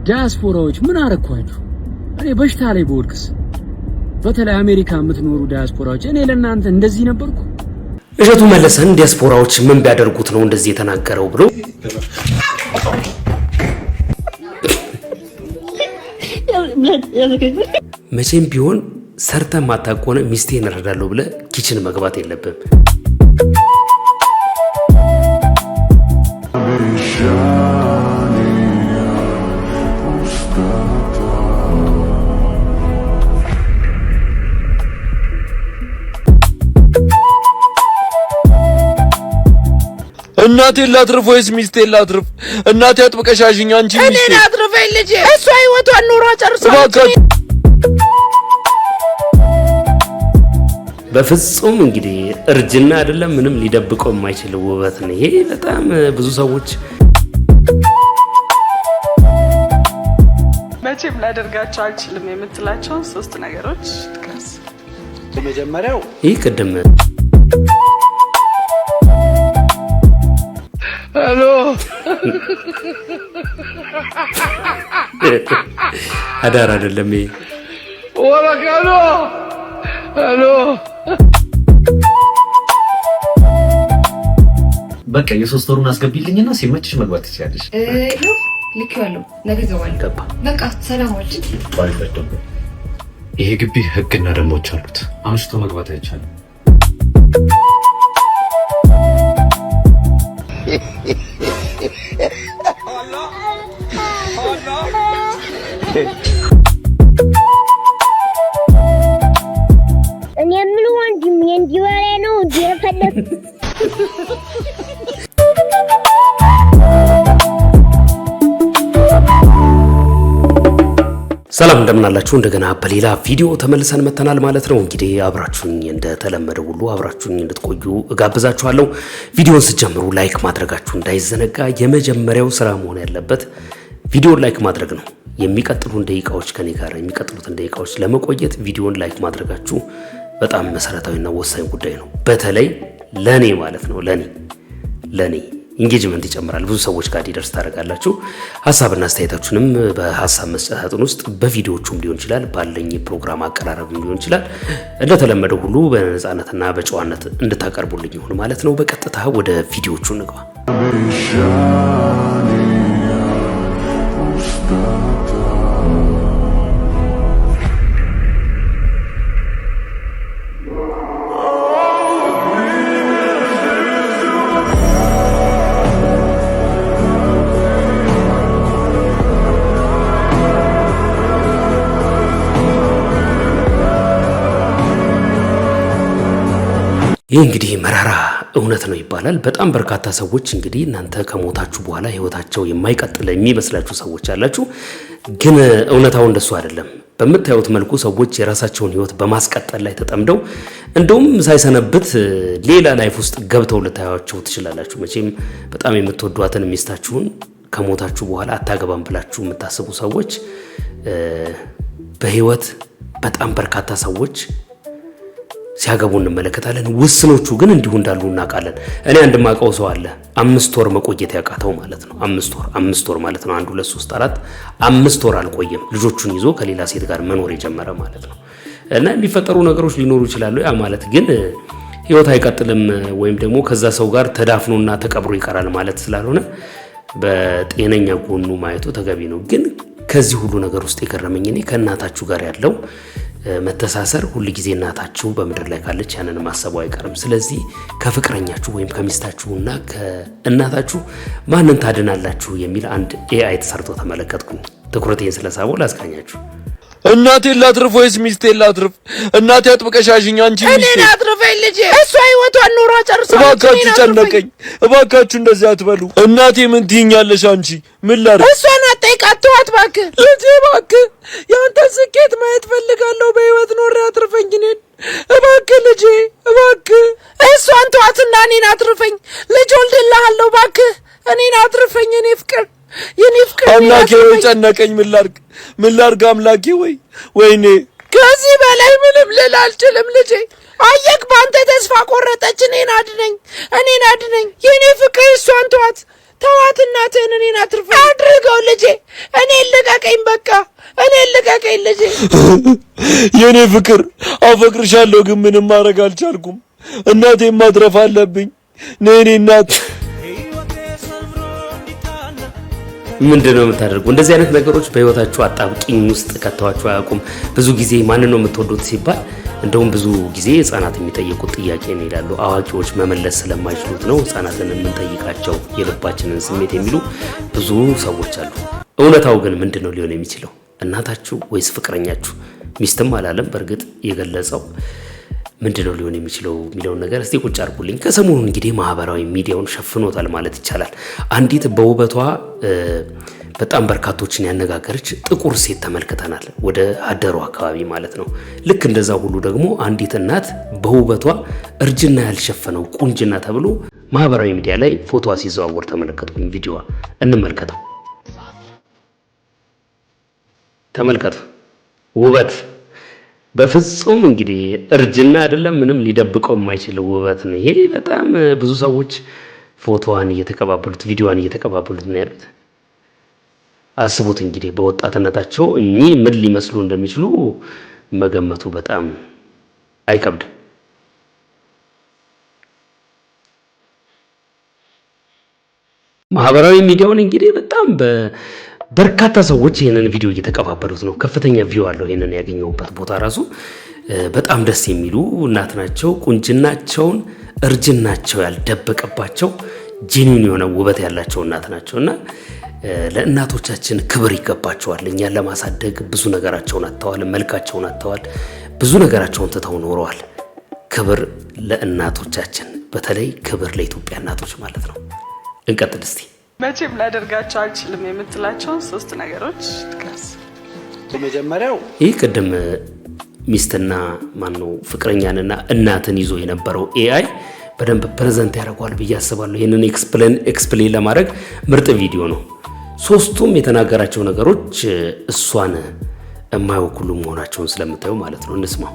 ዲያስፖራዎች ምን አረኳችሁ? እኔ በሽታ ላይ በወድቅስ? በተለይ አሜሪካ የምትኖሩ ዲያስፖራዎች እኔ ለእናንተ እንደዚህ ነበርኩ? እሸቱ መለሰን ዲያስፖራዎች ምን ቢያደርጉት ነው እንደዚህ የተናገረው ብሎ መቼም ቢሆን ሰርተ ማታቆነ ሚስቴን እረዳለሁ ብለ ኪችን መግባት የለብም። እናቴ ላትርፍ ወይስ ሚስቴ ላትርፍ? እናቴ አጥብቀሻሽኝ አንቺ ሚስቴ እኔ ላትርፈኝ ልጄ። እሷ ህይወቷን ኑሮ ጨርሷል። በፍጹም እንግዲህ እርጅና አይደለም ምንም ሊደብቀው የማይችል ውበት ነው ይሄ። በጣም ብዙ ሰዎች መቼም ላደርጋቸው አልችልም የምትላቸው 3 ነገሮች ጥቀስ። መጀመሪያው ይህ ቅድም ሄሎ አዳር አይደለም ይሄ ወላካሎ ሄሎ በቃ የ3 ወሩን አስገቢልኝና ሲመችሽ መግባት ትችያለሽ። ልክ ያለው ነገ ገባ በቃ ሰላም ዋል። ባልፈደም ይሄ ግቢ ህግና ደንቦች አሉት። አምሽቶ መግባት አይቻልም። እኔ ምን ወንድም እንዲወራ ነው እንዲፈለግ ሰላም እንደምናላችሁ እንደገና በሌላ ቪዲዮ ተመልሰን መተናል ማለት ነው። እንግዲህ አብራችሁኝ እንደተለመደው ሁሉ አብራችሁኝ እንድትቆዩ እጋብዛችኋለሁ። ቪዲዮውን ስትጀምሩ ላይክ ማድረጋችሁ እንዳይዘነጋ። የመጀመሪያው ስራ መሆን ያለበት ቪዲዮውን ላይክ ማድረግ ነው። የሚቀጥሉትን ደቂቃዎች ለመቆየት ቪዲዮውን ላይክ ማድረጋችሁ በጣም መሰረታዊና ወሳኝ ጉዳይ ነው። በተለይ ለኔ ማለት ነው ለኔ ኢንጌጅመንት ይጨምራል። ብዙ ሰዎች ጋር እንዲደርስ ታደርጋላችሁ። ሐሳብና አስተያየታችሁንም በሐሳብ መስጫ ሳጥን ውስጥ በቪዲዮዎቹም ሊሆን ይችላል፣ ባለኝ ፕሮግራም አቀራረብም ሊሆን ይችላል። እንደተለመደው ሁሉ በነፃነትና በጨዋነት እንድታቀርቡልኝ ይሁን ማለት ነው። በቀጥታ ወደ ቪዲዮዎቹ እንግባ። ይህ እንግዲህ መራራ እውነት ነው ይባላል። በጣም በርካታ ሰዎች እንግዲህ እናንተ ከሞታችሁ በኋላ ህይወታቸው የማይቀጥል የሚመስላችሁ ሰዎች አላችሁ። ግን እውነታው እንደሱ አይደለም። በምታዩት መልኩ ሰዎች የራሳቸውን ህይወት በማስቀጠል ላይ ተጠምደው እንደውም ሳይሰነብት ሌላ ላይፍ ውስጥ ገብተው ልታዩዋቸው ትችላላችሁ። መቼም በጣም የምትወዷትን ሚስታችሁን ከሞታችሁ በኋላ አታገባም ብላችሁ የምታስቡ ሰዎች በህይወት በጣም በርካታ ሰዎች ሲያገቡ እንመለከታለን። ውስኖቹ ግን እንዲሁ እንዳሉ እናውቃለን። እኔ አንድ ማቀው ሰው አለ 5 ወር መቆየት ያቃተው ማለት ነው። 5 ወር ማለት ነው 1 2 3 4 5 ወር አልቆየም ልጆቹን ይዞ ከሌላ ሴት ጋር መኖር የጀመረ ማለት ነው። እና የሚፈጠሩ ነገሮች ሊኖሩ ይችላሉ። ያ ማለት ግን ህይወት አይቀጥልም ወይም ደግሞ ከዛ ሰው ጋር ተዳፍኖና ተቀብሮ ይቀራል ማለት ስላልሆነ በጤነኛ ጎኑ ማየቱ ተገቢ ነው። ግን ከዚህ ሁሉ ነገር ውስጥ የገረመኝ እኔ ከእናታችሁ ጋር ያለው መተሳሰር ሁሉ ጊዜ እናታችሁ በመድር ላይ ካለች ያንን ማሰቡ አይቀርም። ስለዚህ ከፍቅረኛችሁ ወይም ከሚስታችሁና ከእናታችሁ ማንን ታድናላችሁ የሚል አንድ ኤአይ ተሰርቶ ተመለከትኩኝ። ትኩረቴን ስለሳበው ላስቃኛችሁ። እናቴ ላትርፍ ወይስ ሚስቴ ላትርፍ? እናቴ አጥብቀሻሽኝ አንቺ ሚስቴ። እኔ ላትርፈኝ ልጄ። እሷ ህይወቷን ኑሮ ጨርሷል። እባካችሁ ጨነቀኝ። እባካችሁ እንደዚህ አትበሉ። እናቴ ምን ትይኛለሽ አንቺ? ምን ላድርግ? እሷን አትጠይቃት፣ ተዋት እባክህ ልጄ። እባክህ ያንተን ስኬት ማየት ፈልጋለሁ። በህይወት ኖሬ አትርፈኝ እኔን እባክህ ልጄ፣ እባክህ። እሷን ተዋትና እኔን አትርፈኝ። ልጅ ወልድልሃለሁ። እባክህ እኔን አትርፈኝ የኔ ፍቅር። አምላኬ ወይ ጨነቀኝ። ምን ላድርግ አምላኬ ወይ ወይኔ። ከዚህ በላይ ምንም ልል አልችልም ልጄ። አየክ በአንተ ተስፋ ቆረጠች። እኔን አድነኝ የኔ ፍቅር። እሷን ተዋት ተዋት እናትህን እኔን አትርፈኝ። አድርገው ልጄ፣ እኔን ልቀቀኝ፣ በቃ እኔን ልቀቀኝ ልጄ። የኔ ፍቅር አፈቅርሻለሁ፣ ግን ምንም ማድረግ አልቻልኩም። እናቴን ማትረፍ አለብኝ። ነኔ እናት ምንድነው የምታደርጉ? እንደዚህ አይነት ነገሮች በህይወታችሁ አጣብቂኝ ውስጥ ከተዋችሁ አያውቁም? ብዙ ጊዜ ማንን ነው የምትወዱት ሲባል እንደውም ብዙ ጊዜ ህጻናት የሚጠይቁት ጥያቄ ነው ይላሉ። አዋቂዎች መመለስ ስለማይችሉት ነው ህጻናትን የምንጠይቃቸው የልባችንን ስሜት የሚሉ ብዙ ሰዎች አሉ። እውነታው ግን ምንድነው ሊሆን የሚችለው? እናታችሁ ወይስ ፍቅረኛችሁ? ሚስትም አላለም በእርግጥ የገለጸው። ምንድነው ሊሆን የሚችለው የሚለውን ነገር እስቲ ቁጭ አድርጉልኝ። ከሰሞኑ እንግዲህ ማህበራዊ ሚዲያውን ሸፍኖታል ማለት ይቻላል። አንዲት በውበቷ በጣም በርካቶችን ያነጋገረች ጥቁር ሴት ተመልክተናል፣ ወደ አደሩ አካባቢ ማለት ነው። ልክ እንደዛ ሁሉ ደግሞ አንዲት እናት በውበቷ እርጅና ያልሸፈነው ቁንጅና ተብሎ ማህበራዊ ሚዲያ ላይ ፎቶዋ ሲዘዋወር ተመለከትኩኝ። ቪዲዮዋ እንመልከተው። ተመልከቱ። ውበት በፍጹም እንግዲህ እርጅና አይደለም፣ ምንም ሊደብቀው የማይችል ውበት ነው ይሄ። በጣም ብዙ ሰዎች ፎቶዋን እየተቀባበሉት ቪዲዮዋን እየተቀባበሉት ነው ያሉት። አስቡት እንግዲህ በወጣትነታቸው እኚህ ምን ሊመስሉ እንደሚችሉ መገመቱ በጣም አይከብድም። ማህበራዊ ሚዲያውን እንግዲህ በጣም በርካታ ሰዎች ይሄንን ቪዲዮ እየተቀባበሉት ነው። ከፍተኛ ቪው አለው። ይሄንን ያገኘውበት ቦታ ራሱ በጣም ደስ የሚሉ እናት ናቸው። ቁንጅናቸውን እርጅናቸው ያልደበቀባቸው ጄኒን የሆነ ውበት ያላቸው እናት ናቸውና ለእናቶቻችን ክብር ይገባቸዋል። እኛን ለማሳደግ ብዙ ነገራቸውን አጥተዋል፣ መልካቸውን አጥተዋል፣ ብዙ ነገራቸውን ትተው ኖረዋል። ክብር ለእናቶቻችን፣ በተለይ ክብር ለኢትዮጵያ እናቶች ማለት ነው። እንቀጥል እስቲ። መቼም ላደርጋቸው አልችልም የምትላቸውን 3 ነገሮች ጥቀስ። የመጀመሪያው ይህ ቅድም ሚስትና ማነው ፍቅረኛንና እናትን ይዞ የነበረው ኤአይ በደንብ ፕሬዘንት ያደርገዋል ብዬ አስባለሁ። ይህንን ኤክስፕሌን ለማድረግ ምርጥ ቪዲዮ ነው። 3ቱም የተናገራቸው ነገሮች እሷን የማይወክሉ መሆናቸውን ስለምታዩ ማለት ነው። እንስማው።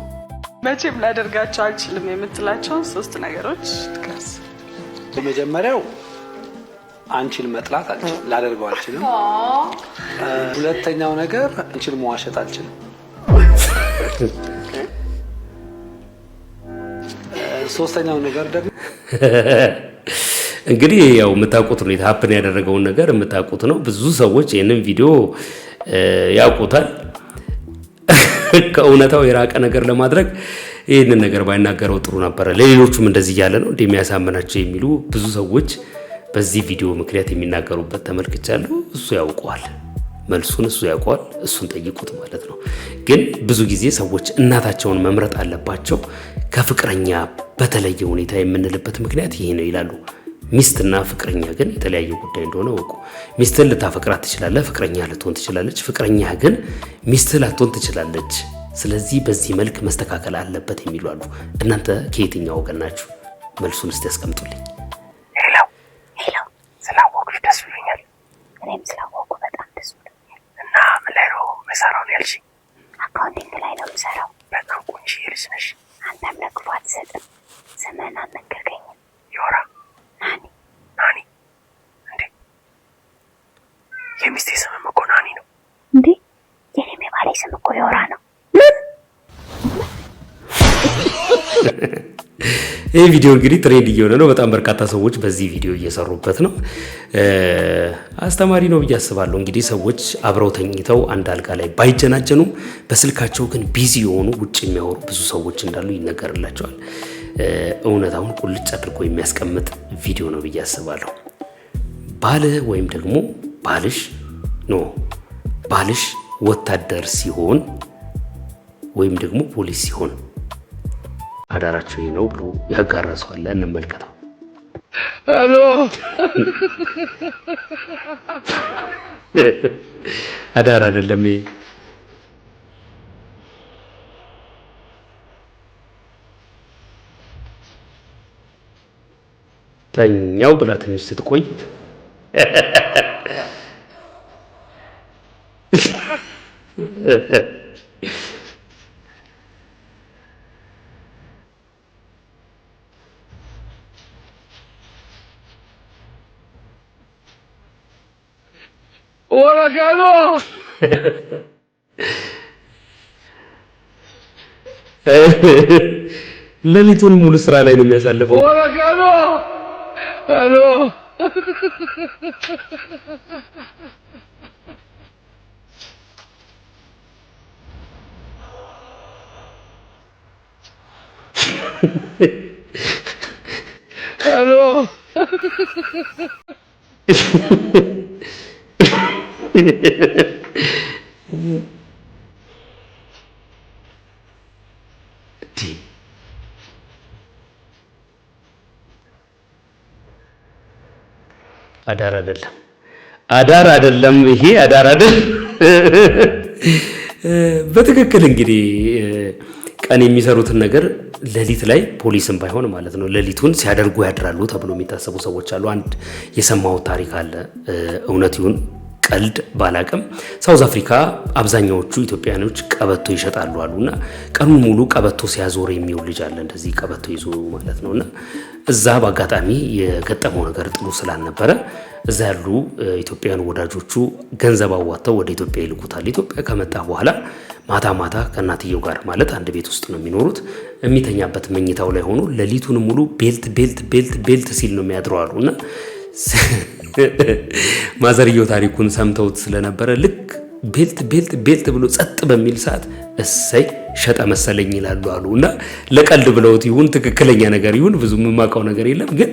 መቼም ላደርጋቸው አልችልም የምትላቸውን 3 ነገሮች ጥቀስ። የመጀመሪያው አንቺን መጥላት አልችልም፣ ላደርገው አልችልም። ሁለተኛው ነገር አንቺን መዋሸት አልችልም። ሶስተኛው ነገር ደግሞ እንግዲህ ያው የምታውቁት ነው፣ ሀፕን ያደረገውን ነገር የምታውቁት ነው። ብዙ ሰዎች ይህንን ቪዲዮ ያውቁታል። ከእውነታው የራቀ ነገር ለማድረግ ይህንን ነገር ባይናገረው ጥሩ ነበረ። ለሌሎቹም እንደዚህ እያለ ነው እንደሚያሳምናቸው የሚሉ ብዙ ሰዎች በዚህ ቪዲዮ ምክንያት የሚናገሩበት ተመልክቻለሁ። እሱ ያውቀዋል፣ መልሱን እሱ ያውቀዋል። እሱን ጠይቁት ማለት ነው። ግን ብዙ ጊዜ ሰዎች እናታቸውን መምረጥ አለባቸው ከፍቅረኛ በተለየ ሁኔታ የምንልበት ምክንያት ይሄ ነው ይላሉ። ሚስትና ፍቅረኛ ግን የተለያየ ጉዳይ እንደሆነ ወቁ። ሚስትን ልታፈቅራት ትችላለህ፣ ፍቅረኛ ልትሆን ትችላለች። ፍቅረኛ ግን ሚስትህ ላትሆን ትችላለች። ስለዚህ በዚህ መልክ መስተካከል አለበት የሚሉ አሉ። እናንተ ከየትኛው ወገን ናችሁ? መልሱን እስቲ ያስቀምጡልኝ። ስላወቁሽ ደስ ብሎኛል። እኔም ስላወቁ በጣም ደስ ብሎኛል። እና ምን ላይ ነው መሰራው ነው ያልሽኝ? አካውንቲንግ ላይ ነው የምሰራው። በጣም ቆንጆ ልጅ ነሽ። አንተም ለክፉ አትሰጥም። ስምህን አልነገርከኝም። ዮራ። ናኒ እንዴ? የሚስቴ ስምም እኮ ናኒ ነው እንዴ? የኔም የባሌ ስም እኮ ዮራ ነው። ይህ ቪዲዮ እንግዲህ ትሬንድ እየሆነ ነው። በጣም በርካታ ሰዎች በዚህ ቪዲዮ እየሰሩበት ነው። አስተማሪ ነው ብዬ አስባለሁ። እንግዲህ ሰዎች አብረው ተኝተው አንድ አልጋ ላይ ባይጀናጀኑም በስልካቸው ግን ቢዚ የሆኑ ውጭ የሚያወሩ ብዙ ሰዎች እንዳሉ ይነገርላቸዋል። እውነታውን ቁልጭ አድርጎ የሚያስቀምጥ ቪዲዮ ነው ብዬ አስባለሁ። ባል ወይም ደግሞ ባልሽ ወታደር ሲሆን ወይም ደግሞ ፖሊስ ሲሆን አዳራቸው ነው ብሎ ያጋራሰዋል። እንመልከተው። ሄሎ አዳር አይደለም ተኛው ብላ ትንሽ ስትቆይ ሌሊቱን ሙሉ ስራ ላይ ነው የሚያሳልፈው። አዳር አይደለም ይሄ አዳር አይደለም። በትክክል እንግዲህ ቀን የሚሰሩትን ነገር ሌሊት ላይ ፖሊስም ባይሆን ማለት ነው ሌሊቱን ሲያደርጉ ያድራሉ ተብሎ የሚታሰቡ ሰዎች አሉ። አንድ የሰማው ታሪክ አለ። እውነት ይሁን ቀልድ ባላቅም ሳውዝ አፍሪካ አብዛኛዎቹ ኢትዮጵያኖች ቀበቶ ይሸጣሉ አሉና ቀኑን ሙሉ ቀበቶ ሲያዞር የሚውል ልጅ አለ እንደዚህ ቀበቶ ይዞ ማለት ነውና እዛ በአጋጣሚ የገጠመው ነገር ጥሩ ስላልነበረ እዛ ያሉ ኢትዮጵያውያን ወዳጆቹ ገንዘብ አዋጥተው ወደ ኢትዮጵያ ይልኩታል። ኢትዮጵያ ከመጣ በኋላ ማታ ማታ ከእናትየው ጋር ማለት አንድ ቤት ውስጥ ነው የሚኖሩት። የሚተኛበት መኝታው ላይ ሆኖ ሌሊቱን ሙሉ ቤልት ሲል ነው የሚያድረው አሉና ማዘርየው ታሪኩን ሰምተውት ስለነበረ ልክ ቤልት ብሎ ጸጥ በሚል ሰዓት እሰይ ሸጠ መሰለኝ ይላሉ አሉና ለቀልድ ብለውት ይሁን ትክክለኛ ነገር ይሁን ብዙ የማውቀው ነገር የለም። ግን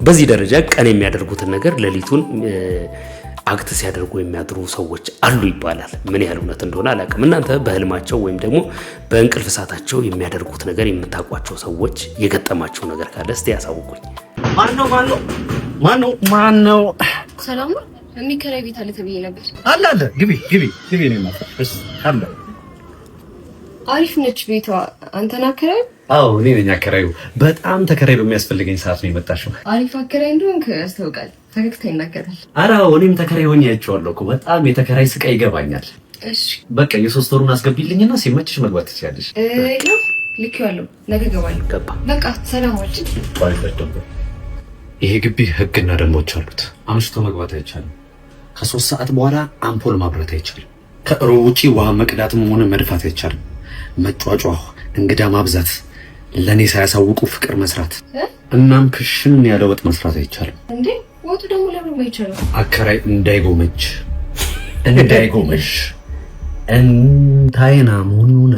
በዚህ ደረጃ ቀን የሚያደርጉትን ነገር ሌሊቱን አክት ሲያደርጉ የሚያድሩ ሰዎች አሉ ይባላል። ምን ያህል እውነት እንደሆነ አላውቅም። እናንተ በህልማቸው ወይም ደግሞ በእንቅልፍ ሰዓታቸው የሚያደርጉት ነገር የምታውቋቸው ሰዎች የገጠማቸው ነገር ካለ እስቲ ያሳውቁኝ። ማነው? ሰላም ነው። የሚከራይ ቤት አለ ተብዬ ነበር። አለ ግቢ ነው ማለት እሺ። አለ አሪፍ ነች ቤቷ። አንተና አከራይ? አዎ እኔ ነኝ አከራዩ። በጣም ተከራይ በሚያስፈልገኝ ሰዓት ነው የመጣሽው። አሪፍ አከራይ እንደሆንክ ያስታውቃል። ፈገግታ ይናገራል። ኧረ እኔም ተከራይ ሆኜ አይቼዋለሁ እኮ። በጣም የተከራይ ስቃይ ይገባኛል። እሺ በቃ የ3 ወሩን አስገቢልኝና ሲመችሽ መግባት ትችያለሽ። ይኸው ልኬዋለሁ። ነገ እገባለሁ። ገባ በቃ ሰላማችን። ይሄ ግቢ ህግና ደንቦች አሉት። አምሽቶ መግባት አይቻልም። ከ3 ሰዓት በኋላ አምፖል ማብራት አይቻልም። ከእሮብ ውጪ ውሃ መቅዳትም ሆነ መድፋት አይቻልም። መጫጫህ፣ እንግዳ ማብዛት፣ ለኔ ሳያሳውቁ ፍቅር መስራት እናም ክሽን ያለ ወጥ መስራት አይቻልም። እንዴ ወጡ ደግሞ ለምን አይቻልም? አከራይ እንዳይጎመች እንታይና ሞኑና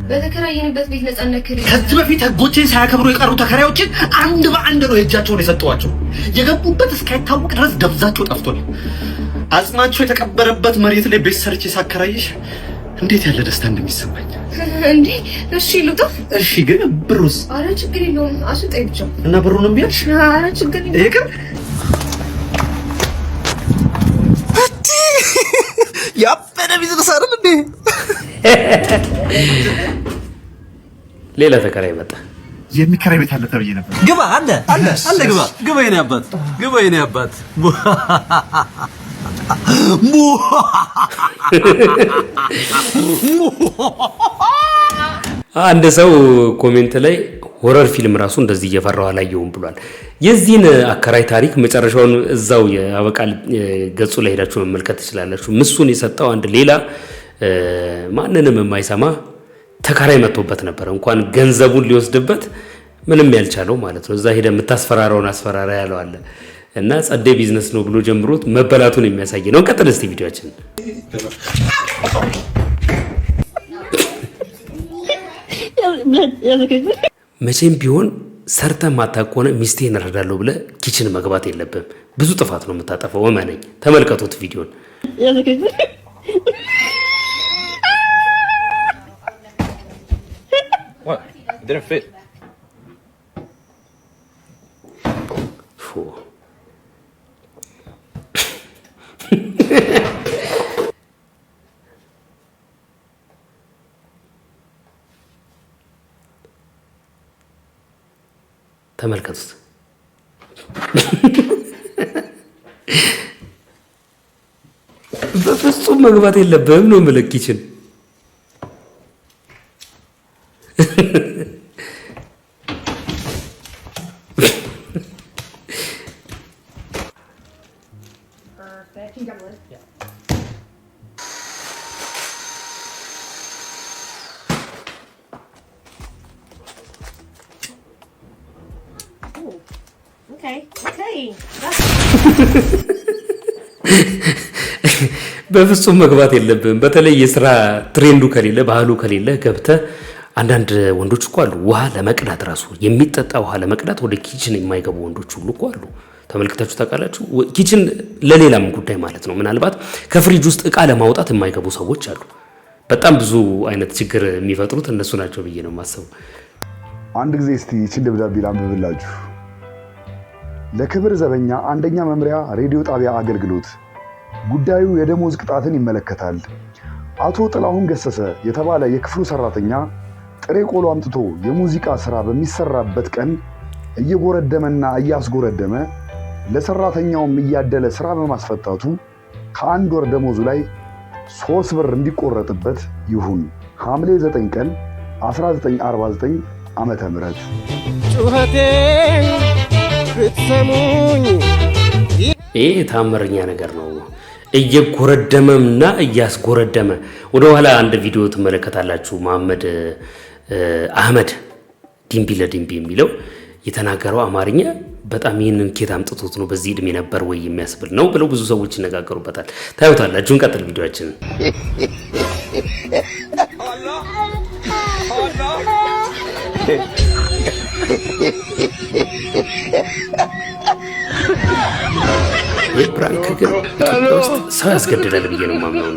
በተከራየንበት ቤት ነፃነት ከሪ ከዚህ በፊት ህጎችን ሳያከብሩ የቀሩ ተከራዮችን አንድ በአንድ ነው እጃቸውን የሰጠዋቸው። የገቡበት እስካይታወቅ ድረስ ደብዛቸው ጠፍቷል። አጽማቸው የተቀበረበት መሬት ላይ ቤት ሰርቼ ሳከራይሽ እንዴት ያለ ደስታ እንደሚሰማኝ እንዴ! እሺ ልውጣ። እሺ ግን ብሩስ? አረ ችግር የለውም አስወጣኝ ብቻ። እና ብሩንም ቢያልሽ? አረ ችግር የለውም ይቅር። ያበደ ቢዝነስ አይደል እንዴ? ሌላ ተከራይ መጣ። የሚከራይ ቤት አለ ተብዬ ነበር። ግባ አለ ግባ የኔ አባት አንድ ሰው ኮሜንት ላይ ሆረር ፊልም ራሱ እንደዚህ እየፈራው አላየውም ብሏል። የዚህን አከራይ ታሪክ መጨረሻውን እዛው ያበቃል ገጹ ላይ ሄዳችሁ መመልከት ትችላላችሁ። ምሱን የሰጠው አንድ ሌላ ማንንም የማይሰማ ተከራይ መጥቶበት ነበር። እንኳን ገንዘቡን ሊወስድበት ምንም ያልቻለው ማለት ነው። እዛ ሄደ የምታስፈራራውን አስፈራራ ያለው አለ እና ጸዴ ቢዝነስ ነው ብሎ ጀምሮት መበላቱን የሚያሳይ ነው። እንቀጥል እስቲ ቪዲዮአችን። መቼም ቢሆን ሰርተ ማታውቅ ከሆነ ሚስቴን እረዳለሁ ብለህ ኪችን መግባት የለብህም። ብዙ ጥፋት ነው የምታጠፋው። ወመነኝ ተመልከቱት ቪዲዮን። ተመልከቱት። በፍጹም መግባት የለብህም ነው የምልህ ኪችን። በፍጹም መግባት የለብህም። በተለይ የስራ ትሬንዱ ከሌለ ባህሉ ከሌለ ገብተህ አንዳንድ ወንዶች እኮ አሉ ውሃ ለመቅዳት ራሱ የሚጠጣ ውሃ ለመቅዳት ወደ ኪችን የማይገቡ ወንዶች ሁሉ እኮ አሉ። ተመልክታችሁ ታውቃላችሁ? ኪችን ለሌላም ጉዳይ ማለት ነው። ምናልባት ከፍሪጅ ውስጥ እቃ ለማውጣት የማይገቡ ሰዎች አሉ። በጣም ብዙ አይነት ችግር የሚፈጥሩት እነሱ ናቸው ብዬ ነው የማስበው። አንድ ጊዜ እስቲ ይህችን ደብዳቤ ላንብብላችሁ። ለክብር ዘበኛ አንደኛ መምሪያ ሬዲዮ ጣቢያ አገልግሎት ጉዳዩ የደሞዝ ቅጣትን ይመለከታል። አቶ ጥላሁን ገሰሰ የተባለ የክፍሉ ሰራተኛ ጥሬ ቆሎ አምጥቶ የሙዚቃ ስራ በሚሰራበት ቀን እየጎረደመና እያስጎረደመ ለሰራተኛውም እያደለ ስራ በማስፈታቱ ከአንድ ወር ደሞዙ ላይ 3 ብር እንዲቆረጥበት ይሁን። ሐምሌ 9 ቀን 1949 ዓመተ ምህረት ጩኸቴን ብትሰሙኝ። ይሄ ታምረኛ ነገር ነው። እየጎረደመና እያስጎረደመ ወደ ኋላ አንድ ቪዲዮ ትመለከታላችሁ። መሐመድ አህመድ ዲምቢ ለዲምቢ የሚለው የተናገረው አማርኛ በጣም ይህንን ኬት አምጥቶት ነው በዚህ እድሜ ነበር ወይ የሚያስብል ነው ብለው ብዙ ሰዎች ይነጋገሩበታል። ታዩታላችሁ። እንቀጥል ቪዲዮአችንን። ይህ ፕራንክ ግን ኢትዮጵያ ውስጥ ሰው ያስገድዳል ብዬ ነው የማምነው።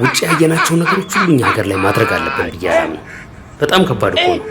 ውጭ ያየናቸው ነገሮች ሁሉ እኛ ሀገር ላይ ማድረግ አለብን ብዬ አላምንም። በጣም ከባድ እኮ ነው።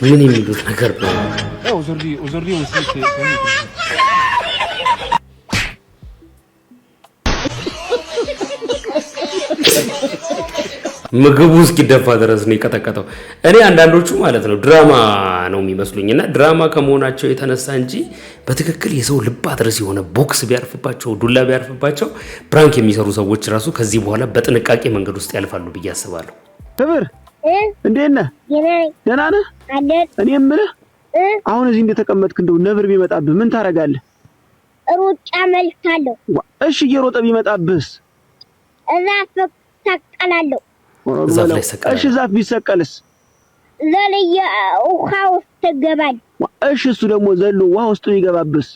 ምን የሚሉት ነገር ነው? ምግቡ እስኪደፋ ድረስ ነው የቀጠቀጠው። እኔ አንዳንዶቹ ማለት ነው ድራማ ነው የሚመስሉኝና ድራማ ከመሆናቸው የተነሳ እንጂ በትክክል የሰው ልብ ድረስ የሆነ ቦክስ ቢያርፍባቸው ዱላ ቢያርፍባቸው ፕራንክ የሚሰሩ ሰዎች ራሱ ከዚህ በኋላ በጥንቃቄ መንገድ ውስጥ ያልፋሉ ብዬ አስባለሁ። ክብር እንዴት ነህ? ደህና ነህ? እኔ የምልህ አሁን እዚህ እንደተቀመጥክ እንደው ነብር ቢመጣብህ ምን ታደርጋለህ? ሩጫ መልካለሁ። እሺ እየሮጠ ቢመጣብህስ? ዛፍ ሰቀላለሁ። ዛፍ ላይ ሰቀላለሁ። እሺ ዛፍ ቢሰቀልስ? ዘልዬ ውሃ ውስጥ ገባል። እሺ እሱ ደግሞ ዘሎ ውሃ ውስጥ ይገባብስ?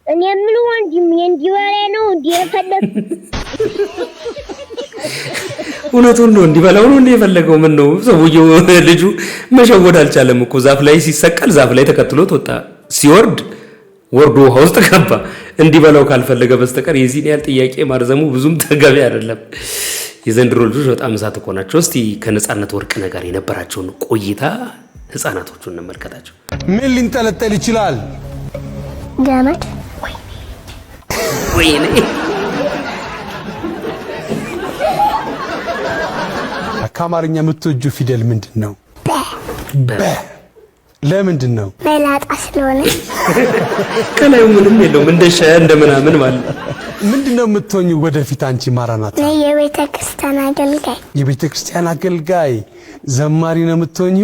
እኔ ምን ወንድም እንዲበላ ነው እንዲፈለግ እውነቱን ነው። እንዲበላው ነው የፈለገው። ምን ነው ሰውየው ልጁ መሸወድ አልቻለም እኮ። ዛፍ ላይ ሲሰቀል ዛፍ ላይ ተከትሎት ወጣ፣ ሲወርድ ወርዶ ውሃ ውስጥ ገባ። እንዲበላው ካልፈለገ በስተቀር የዚህን ያህል ጥያቄ ማርዘሙ ብዙም ተገቢ አይደለም። የዘንድሮ ልጆች በጣም እሳት እኮ ናቸው። እስቲ ከነጻነት ወርቅነህ ጋር የነበራቸውን ቆይታ ህፃናቶቹን እንመልከታቸው። ምን ሊንጠለጠል ይችላል? ገመድ። ወይኔ ከአማርኛ የምትወጁ ፊደል ምንድን ነው? በ። ለምንድን ነው? መላጣ ስለሆነ። ከላዩ ምንም የለውም እንደ ሻያ እንደ ምናምን ማለት። ምንድን ነው የምትሆኙ ወደፊት አንቺ ማራናት? የቤተ ክርስቲያን አገልጋይ። የቤተ ክርስቲያን አገልጋይ ዘማሪ ነው የምትሆኙ?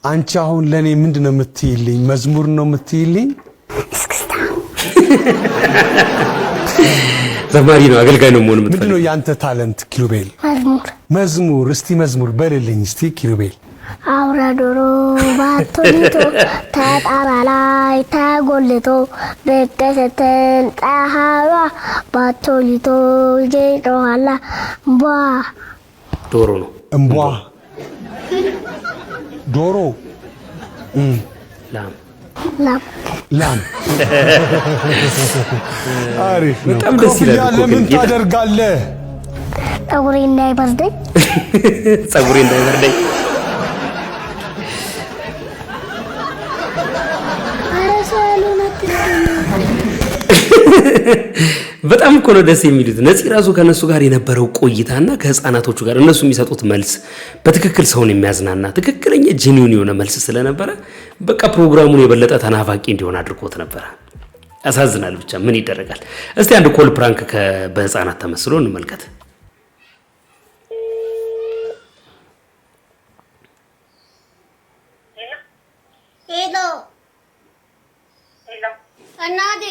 አንቺ አሁን ለኔ ምንድን ነው የምትይልኝ? መዝሙር ነው የምትይልኝ? እስክስታ። ዘማሪ ነው አገልጋይ ነው መሆን የምትፈልግ? ምንድነው ያንተ ታለንት ኪሩቤል? መዝሙር። እስቲ መዝሙር በልልኝ እስቲ ኪሩቤል። አውራ ዶሮ ባቶሊቶ ተጣራ ላይ ተጎልቶ ብቅ ስትል ፀሐይዋ ባቶሊቶ ጌጦኋላ እምቧ። ዶሮ ነው እምቧ። ዶሮ። ላም ላም። አሪፍ ነው። በጣም ደስ ይላል። ለምን ታደርጋለህ? ፀጉሬ እንዳይበርደኝ በጣም እኮ ነው ደስ የሚሉት። ነፂ ራሱ ከነሱ ጋር የነበረው ቆይታና ከህፃናቶቹ ጋር እነሱ የሚሰጡት መልስ በትክክል ሰውን የሚያዝናና ትክክለኛ ጄኒውን የሆነ መልስ ስለነበረ በቃ ፕሮግራሙን የበለጠ ተናፋቂ እንዲሆን አድርጎት ነበር። ያሳዝናል። ብቻ ምን ይደረጋል። እስቲ አንድ ኮል ፕራንክ በህፃናት ተመስሎ እንመልከት። ሄሎ እናቴ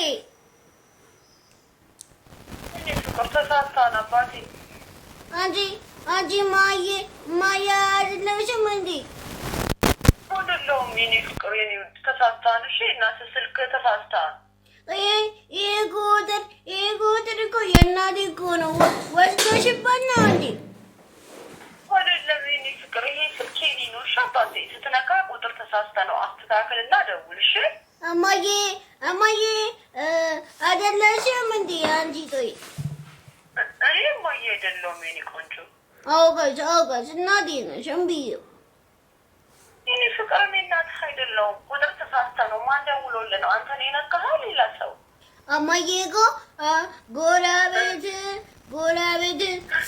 አንቺ ማየ አይደለሽም እንዴ? አይደለሁም የኔ ፍቅር የኔ ውድ ተሳስታን። እሺ እናት ስልክ ተሳስታን። ይሄ ቁጥር እኮ የእናቴ እኮ ነው። ወስደሽበት ነው እንዴ? አይደለም የኔ ፍቅር ይሄ ስልኬ ነው። እሺ አባቴ ስትነካ ቁጥር ተሳስተ ነው። አስተካክልና ደውል። እሺ እማዬ አይደለሽም እንዴ አንቺ? ጦይ እኔ እማዬ አይደለሁም የኔ ቆንጆ። አውቀሽ እናቴ ነሽ እምብዬው። የኔ ፍቅር እኔ እናትህ አይደለሁም። ቁጥር ተሳስተ ነው። ማን ደውሎልህ ነው? አንተ ነው የነካኸው ሌላ ሰው? እማዬ እኮ ጎረቤት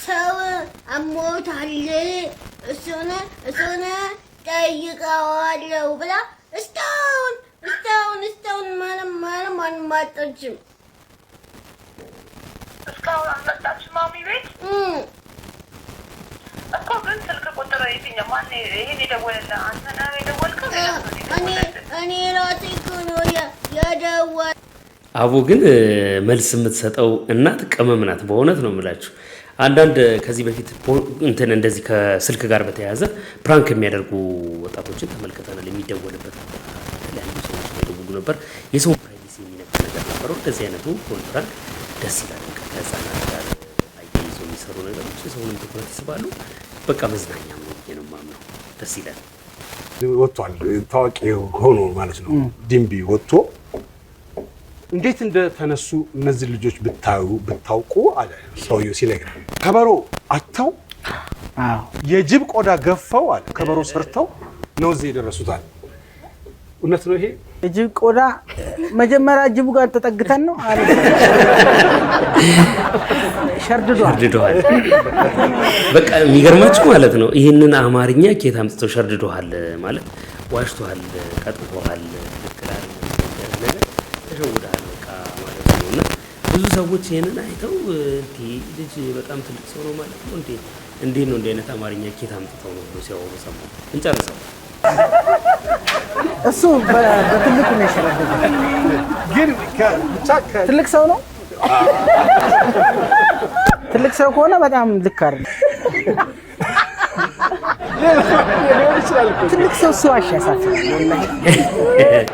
ሰው አሞታል እሱን ጠይቀዋለሁ ብላ እስካሁን ማንም አልመጣችም። እስካሁን አልመጣችም ማሚ ቤት እኮ። ግን ስልክ ቁጥር የትኛው ማን ይሄን የደወለልህ? አንተ ነህ የደወልከው? እኔ ራሴ እኮ ነው የደወልኩት። አቡ ግን መልስ የምትሰጠው እናት ቅመም ናት። በእውነት ነው የምላችሁ። አንዳንድ ከዚህ በፊት እንደዚህ ከስልክ ጋር በተያያዘ ፕራንክ የሚያደርጉ ወጣቶችን ተመልክተናል። የሚደወልበት የተለያዩ ሰዎች ይደውሉ ነበር። የሰውን ፕራይቬሲ የሚነካ ነገር ነበረው። እንደዚህ አይነቱ ፕራንክ ደስ ይላል። ከህፃናት ጋር አያይዞ የሚሰሩ ነገሮች የሰውንም ትኩረት ይስባሉ። በቃ መዝናኛም ነው ብዬ ነው የማምነው። ደስ ይላል። ወጥቷል። ታዋቂ ሆኖ ማለት ነው። ዲምቢ ወጥቶ እንዴት እንደተነሱ እነዚህ ልጆች ብታውቁ አለ ሰውየው ሲነግረን። ከበሮ አጥተው የጅብ ቆዳ ገፈው አለ ከበሮ ሰርተው ነው እዚህ የደረሱታል። እውነት ነው ይሄ? የጅብ ቆዳ መጀመሪያ ጅቡ ጋር ተጠግተን ነው አለ ሸርድዶሃል። በቃ የሚገርማችሁ ማለት ነው ይህንን አማርኛ ኬት አምጥተው ሸርድዶሃል ማለት ዋሽቶሃል፣ ቀጥቶሃል፣ ትክክል ተሸውደሃል በቃ ማለት ነው። እና ብዙ ሰዎች ይሄንን አይተው ልጅ በጣም ትልቅ ሰው ነው ማለት ነው እንዴት ነው እንዲህ አይነት አማርኛ ኬት አምጥተው ነው ብሎ ሲያወሩ ሰማሁ። እንጨርሰው። እሱ በትልቁ ነው የሸረደደው። ግን ትልቅ ሰው ነው። ትልቅ ሰው ከሆነ በጣም ልክ አይደለም። ትልቅ ሰው ሲዋሽ ያሳፍራል።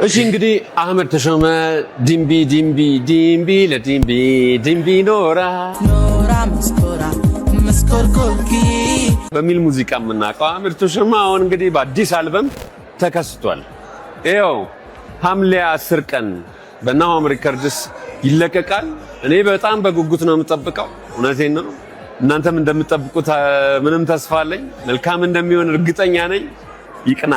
እሺ እንግዲህ አህመድ ተሾመ ዲምቢ ለዲምቢ ኖራ መስኮርኮርኪ በሚል ሙዚቃ የምናውቀው አህመድ ተሾመ አሁን እንግዲህ በአዲስ አልበም ተከስቷል። ይኸው ሐምሌ 10 ቀን በናሆም ሪከርድስ ይለቀቃል። እኔ በጣም በጉጉት ነው የምጠብቀው። እውነቴን ነው። እናንተም እንደምትጠብቁት ምንም ተስፋ አለኝ። መልካም እንደሚሆን እርግጠኛ ነኝ። ይቅና።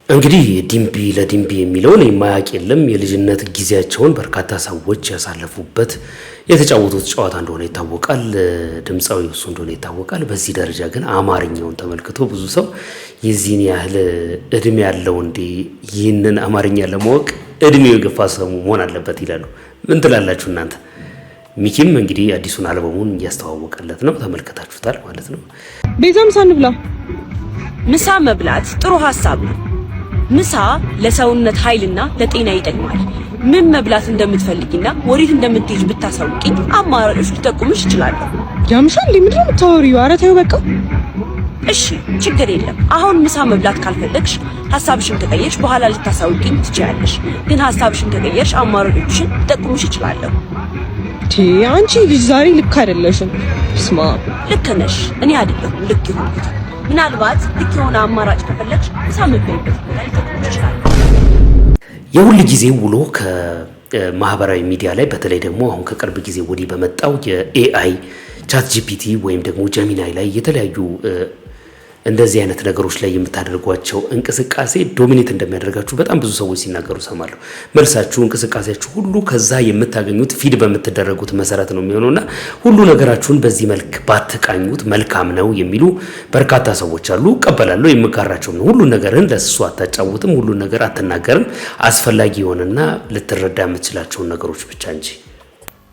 እንግዲህ ዲምቢ ለዲምቢ የሚለውን የማያውቅ የለም። የልጅነት ጊዜያቸውን በርካታ ሰዎች ያሳለፉበት የተጫወቱት ጨዋታ እንደሆነ ይታወቃል። ድምፃዊ እሱ እንደሆነ ይታወቃል። በዚህ ደረጃ ግን አማርኛውን ተመልክቶ ብዙ ሰው የዚህን ያህል እድሜ ያለው እንዴ ይህንን አማርኛ ለማወቅ እድሜው የገፋ ሰው መሆን አለበት ይላሉ። ምን ትላላችሁ እናንተ? ሚኪም እንግዲህ አዲሱን አልበሙን እያስተዋወቀለት ነው። ተመልከታችሁታል ማለት ነው። ቤዛ ምሳ እንብላ። ምሳ መብላት ጥሩ ሀሳብ ነው። ምሳ ለሰውነት ኃይልና ለጤና ይጠቅማል። ምን መብላት እንደምትፈልጊና ወዴት እንደምትሄጂ ብታሳውቂኝ አማራጮች ልጠቁምሽ እችላለሁ። ያምሻል እንዴ? ምንድን ነው የምታወሪው? ኧረ ተይው በቃ። እሺ ችግር የለም። አሁን ምሳ መብላት ካልፈለግሽ ሐሳብሽን ከቀየርሽ በኋላ ልታሳውቂኝ ትችያለሽ። ግን ሐሳብሽን ከቀየርሽ አማራጮችን ልጠቁምሽ እችላለሁ። አንቺ ልጅ ዛሬ ልክ አይደለሽም። ስማ ልክ ነሽ። እኔ አይደለሁም ልክ ይሁንልኝ። ምናልባት ልክ የሆነ አማራጭ ከፈለግሽ ምሳ መብላት ይችላል። የሁል ጊዜ ውሎ ከማህበራዊ ሚዲያ ላይ በተለይ ደግሞ አሁን ከቅርብ ጊዜ ወዲህ በመጣው የኤአይ ቻት ጂፒቲ ወይም ደግሞ ጀሚናይ ላይ የተለያዩ እንደዚህ አይነት ነገሮች ላይ የምታደርጓቸው እንቅስቃሴ ዶሚኔት እንደሚያደርጋችሁ በጣም ብዙ ሰዎች ሲናገሩ ሰማለሁ። መልሳችሁ እንቅስቃሴያችሁ ሁሉ ከዛ የምታገኙት ፊድ በምትደረጉት መሰረት ነው የሚሆነውና ሁሉ ነገራችሁን በዚህ መልክ ባትቃኙት መልካም ነው የሚሉ በርካታ ሰዎች አሉ። እቀበላለሁ፣ የምጋራቸው ነው። ሁሉ ነገርን ለሱ አታጫውትም፣ ሁሉ ነገር አትናገርም። አስፈላጊ የሆነና ልትረዳ የምትችላቸውን ነገሮች ብቻ እንጂ።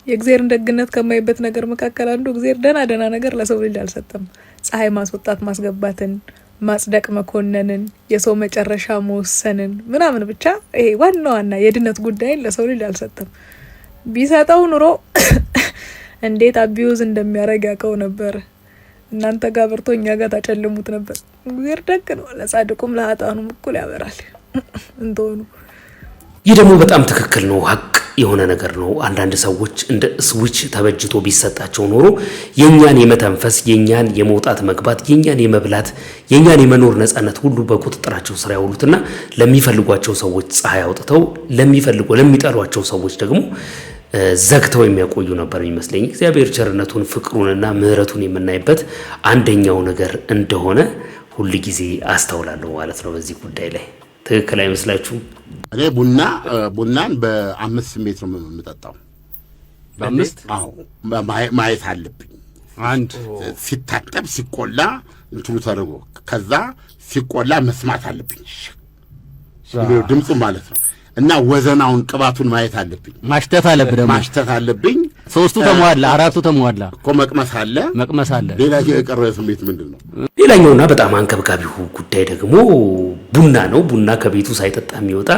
የእግዚአብሔርን ደግነት ከማይበት ነገር መካከል አንዱ እግዚአብሔር ደና ነገር ለሰው ልጅ አልሰጠም። ፀሐይ ማስወጣት ማስገባትን፣ ማጽደቅ መኮነንን፣ የሰው መጨረሻ መወሰንን ምናምን ብቻ ይሄ ዋና የድነት ጉዳይን ለሰው ልጅ አልሰጠም። ቢሰጠው ኑሮ እንዴት አቢዩዝ እንደሚያረግ ያውቀው ነበር። እናንተ ጋር በርቶ እኛ ጋር ታጨልሙት ነበር። እግዚአብሔር ደግ ነው፣ ለጻድቁም ለኃጥአኑም እኩል ያበራል እንደሆኑ። ይህ ደግሞ በጣም ትክክል ነው፣ ሀቅ የሆነ ነገር ነው። አንዳንድ ሰዎች እንደ ስዊች ተበጅቶ ቢሰጣቸው ኖሮ የኛን የመተንፈስ የኛን የመውጣት መግባት የኛን የመብላት የኛን የመኖር ነፃነት ሁሉ በቁጥጥራቸው ስራ ያውሉትና ለሚፈልጓቸው ሰዎች ፀሐይ አውጥተው ለሚጠሏቸው ሰዎች ደግሞ ዘግተው የሚያቆዩ ነበር የሚመስለኝ። እግዚአብሔር ቸርነቱን ፍቅሩንና ምህረቱን የምናይበት አንደኛው ነገር እንደሆነ ሁሉ ጊዜ አስተውላለሁ ማለት ነው። በዚህ ጉዳይ ላይ ትክክል አይመስላችሁም? እኔ ቡናን በ5 ስሜት ነው የምጠጣው። በ5? አዎ ማየት አለብኝ። አንድ ሲታጠብ ሲቆላ እንትኑ ተደርጎ ከዛ ሲቆላ መስማት አለብኝ ድምፁ ማለት ነው። እና ወዘናውን ቅባቱን ማየት አለብኝ። ማሽተት አለብኝ። ሶስቱ ተሟላ፣ አራቱ ተሟላ እኮ መቅመስ አለ። ሌላ የቀረ ስሜት ምንድን ነው? ሌላኛውና በጣም አንገብጋቢው ጉዳይ ደግሞ ቡና ነው። ቡና ከቤቱ ሳይጠጣ የሚወጣ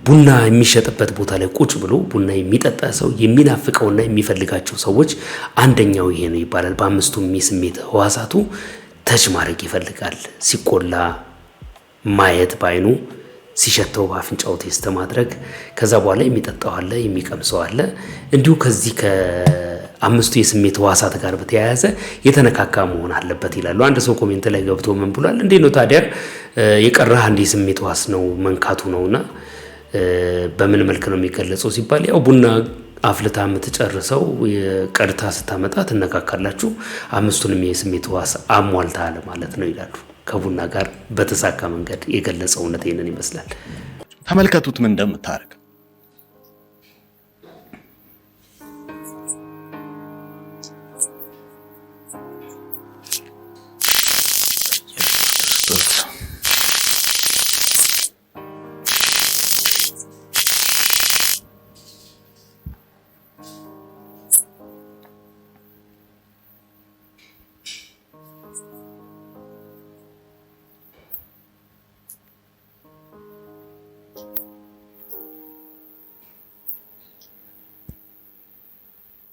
ቡና የሚሸጥበት ቦታ ላይ ቁጭ ብሎ ቡና የሚጠጣ ሰው የሚናፍቀውና የሚፈልጋቸው ሰዎች አንደኛው ይሄ ነው ይባላል። በአምስቱም የስሜት ህዋሳቱ ተች ማድረግ ይፈልጋል። ሲቆላ ማየት ባይኑ፣ ሲሸተው በአፍንጫው ቴስት ማድረግ፣ ከዛ በኋላ የሚጠጣው አለ፣ የሚቀምሰው አለ። እንዲሁ ከዚህ ከአምስቱ የስሜት ህዋሳት ጋር በተያያዘ የተነካካ መሆን አለበት ይላሉ። አንድ ሰው ኮሜንት ላይ ገብቶ ምን ብሏል? እንዴት ነው ታዲያ የቀረህ አንድ የስሜት ህዋስ ነው መንካቱ ነውና በምን መልክ ነው የሚገለጸው ሲባል ያው ቡና አፍልታ የምትጨርሰው ቀድታ ስታመጣ ትነካካላችሁ፣ አምስቱንም የስሜት ህዋስ አሟልታል ማለት ነው ይላሉ። ከቡና ጋር በተሳካ መንገድ የገለጸው እውነት ይሄንን ይመስላል። ተመልከቱት ምን እንደምታረግ።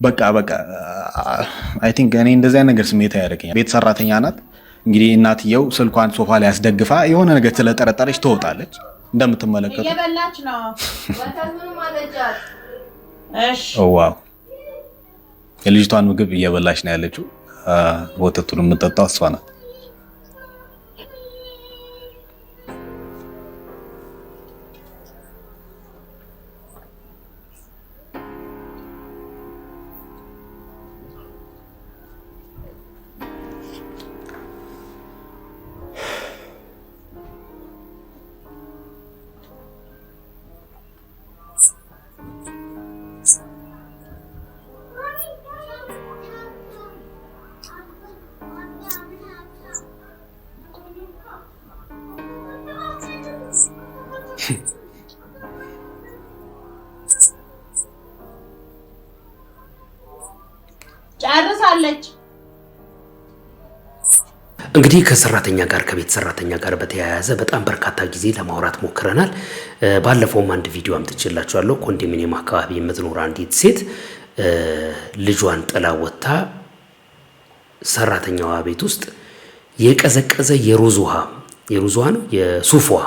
በቃ አይ ቲንክ እኔ እንደዚህ አይነት ነገር ስሜት ያደርገኛል። ቤት ሰራተኛ ናት እንግዲህ እናትየው ስልኳን ሶፋ ላይ አስደግፋ የሆነ ነገር ስለጠረጠረች ትወጣለች። እንደምትመለከቱ እየበላች ነው። ወተቱን ማለጃት። እሺ ዋው የልጅቷን ምግብ እየበላች ነው ያለችው። ወተቱን የምትጠጣው እሷ ናት። ጨርሳለች። እንግዲህ ከሰራተኛ ጋር ከቤት ሰራተኛ ጋር በተያያዘ በጣም በርካታ ጊዜ ለማውራት ሞክረናል። ባለፈውም አንድ ቪዲዮ አምጥቼላችኋለሁ። ኮንዶሚኒየም አካባቢ የምትኖር አንዲት ሴት ልጇን ጥላ ወጥታ ሰራተኛዋ ቤት ውስጥ የቀዘቀዘ የሩዝ ውሃ ነው የሱፍ ውሃ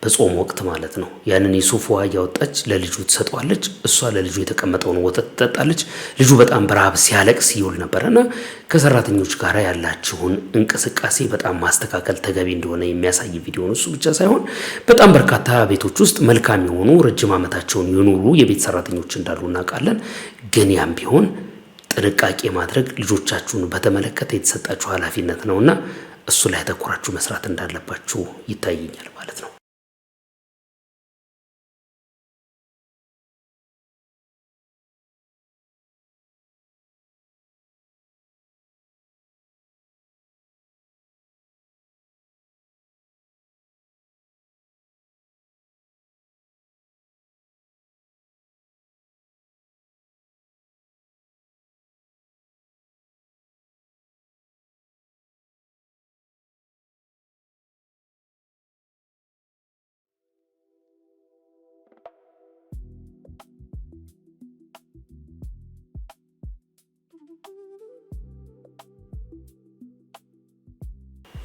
በጾም ወቅት ማለት ነው። ያንን የሱፍ ውሃ እያወጣች ለልጁ ትሰጠዋለች። እሷ ለልጁ የተቀመጠውን ወተት ትጠጣለች። ልጁ በጣም በረሃብ ሲያለቅስ ይውል ነበርና ከሰራተኞች ጋር ያላችሁን እንቅስቃሴ በጣም ማስተካከል ተገቢ እንደሆነ የሚያሳይ ቪዲዮ ነው። እሱ ብቻ ሳይሆን በጣም በርካታ ቤቶች ውስጥ መልካም የሆኑ ረጅም ዓመታቸውን የኖሩ የቤት ሰራተኞች እንዳሉ እናውቃለን። ግን ያም ቢሆን ጥንቃቄ ማድረግ ልጆቻችሁን በተመለከተ የተሰጣችሁ ኃላፊነት ነውና እሱ ላይ ተኮራችሁ መስራት እንዳለባችሁ ይታየኛል ማለት ነው።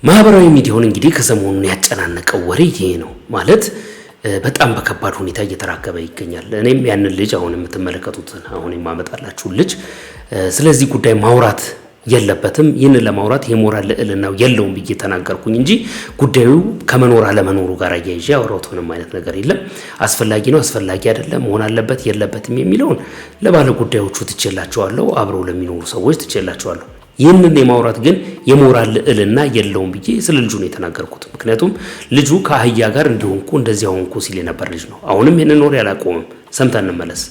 ማህበራዊ ሚዲያውን እንግዲህ ከሰሞኑን ያጨናነቀው ወሬ ይሄ ነው ማለት በጣም በከባድ ሁኔታ እየተራገበ ይገኛል። እኔም ያንን ልጅ አሁን የምትመለከቱትን አሁን የማመጣላችሁ ልጅ ስለዚህ ጉዳይ ማውራት የለበትም ይህንን ለማውራት የሞራል ልዕልናው የለውም ብዬ ተናገርኩኝ እንጂ ጉዳዩ ከመኖር አለመኖሩ ጋር አያይዤ ያወራሁት ምንም አይነት ነገር የለም። አስፈላጊ ነው አስፈላጊ አይደለም መሆን አለበት የለበትም የሚለውን ለባለ ጉዳዮቹ ትችላቸዋለሁ፣ አብረው ለሚኖሩ ሰዎች ትችላቸዋለሁ። ይህንን የማውራት ግን የሞራል ልዕልና የለውም ብዬ ስለ ልጁ ነው የተናገርኩት። ምክንያቱም ልጁ ከአህያ ጋር እንደሆንኩ እንደዚያ ሆንኩ ሲል የነበር ልጅ ነው። አሁንም ይህንን ወሬ አላቆምም። ሰምተን እንመለስ።